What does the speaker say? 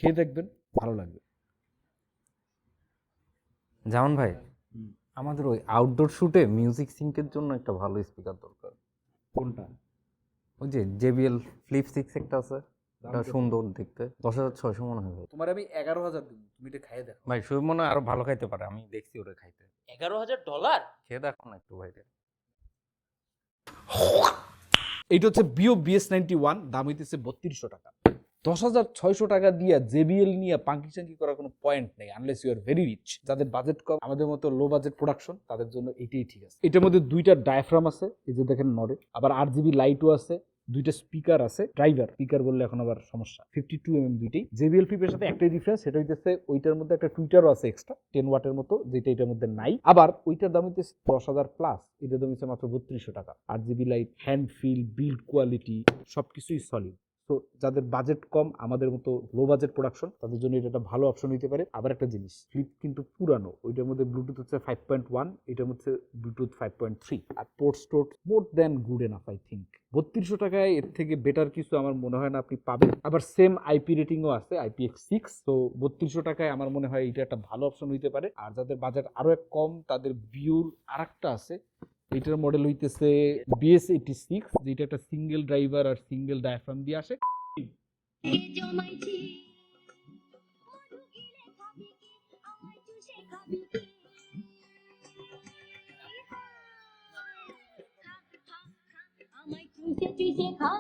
খেয়ে দেখবেন, ভালো লাগবে। জামান ভাই, আমাদের ওই আউটডোর শুটে মিউজিক সিঙ্কের জন্য একটা ভালো স্পিকার দরকার। কোনটা? ওই যে JBL Flip 6 একটা আছে, দাম এটা কত? সুন্দর দেখতে, 10,600 মনে হয় ভাই। তোমার আমি 11,000 দিব, তুমি এটা খাইয়ে দেখো। ভাই শুভ মনে হয় আরো ভালো খাইতে পারে, আমি দেখছি ওরে খাইতে। $11,000? খেয়ে দেখো না একটু ভাইরে। এইটা হচ্ছে বিও BS91, দাম হইতেছে 3200 টাকা। 10,600 টাকা দিয়ে JBL নিয়ে পাঙ্কি চাঙ্কি করার কোনো পয়েন্ট নেই, unless you are very rich. যাদের বাজেট কম, আমাদের মতো লো বাজেট প্রোডাকশন, তাদের জন্য এটাই ঠিক আছে। এটার মধ্যে দুইটা ডায়াফ্রাম আছে, এই যে দেখেন নড়ে, আবার RGB লাইটও আছে, দুইটা স্পিকার আছে, ড্রাইভার স্পিকার বললে এখন আবার সমস্যা, 52mm দুইটাই। JBL ফ্লিপের সাথে একটাই ডিফারেন্স, সেটা হইতেছে ওইটার মধ্যে একটা টুইটারও আছে এক্সট্রা 10 ওয়াটের মতো, যেটা এটার মধ্যে নাই। আবার ওইটার দাম হইতেছে 10,000 প্লাস, এটার দাম হচ্ছে মাত্র 3200 টাকা। RGB light, hand feel, build quality সবকিছুই সলিড। তো যাদের বাজেট কম, আমাদের মতো লো বাজেট প্রোডাকশন, তাদের জন্য এটা একটা ভালো অপশন হতে পারে। আবার একটা জিনিস, ফ্লিপ কিন্তু পুরানো, ওইটার মধ্যে ব্লুটুথ হচ্ছে 5.1, এটার মধ্যে ব্লুটুথ 5.3, আর ports tote more than good enough I think. 3200 টাকায় এর থেকে বেটার কিছু আমার মনে হয় না আপনি পাবেন। আবার সেম IP রেটিংও আছে, IPX6। তো 3200 টাকায় আমার মনে হয় এটা একটা ভালো অপশন হইতে পারে। আর যাদের বাজেট আরো এক কম, তাদের ভিউর আরেকটা আছে, এটার মডেল হইতেছে BS86, যেটা একটা সিঙ্গেল ড্রাইভার আর সিঙ্গেল ডায়াফ্রাম দিয়ে আসে। আমায় চুষে চুষে খা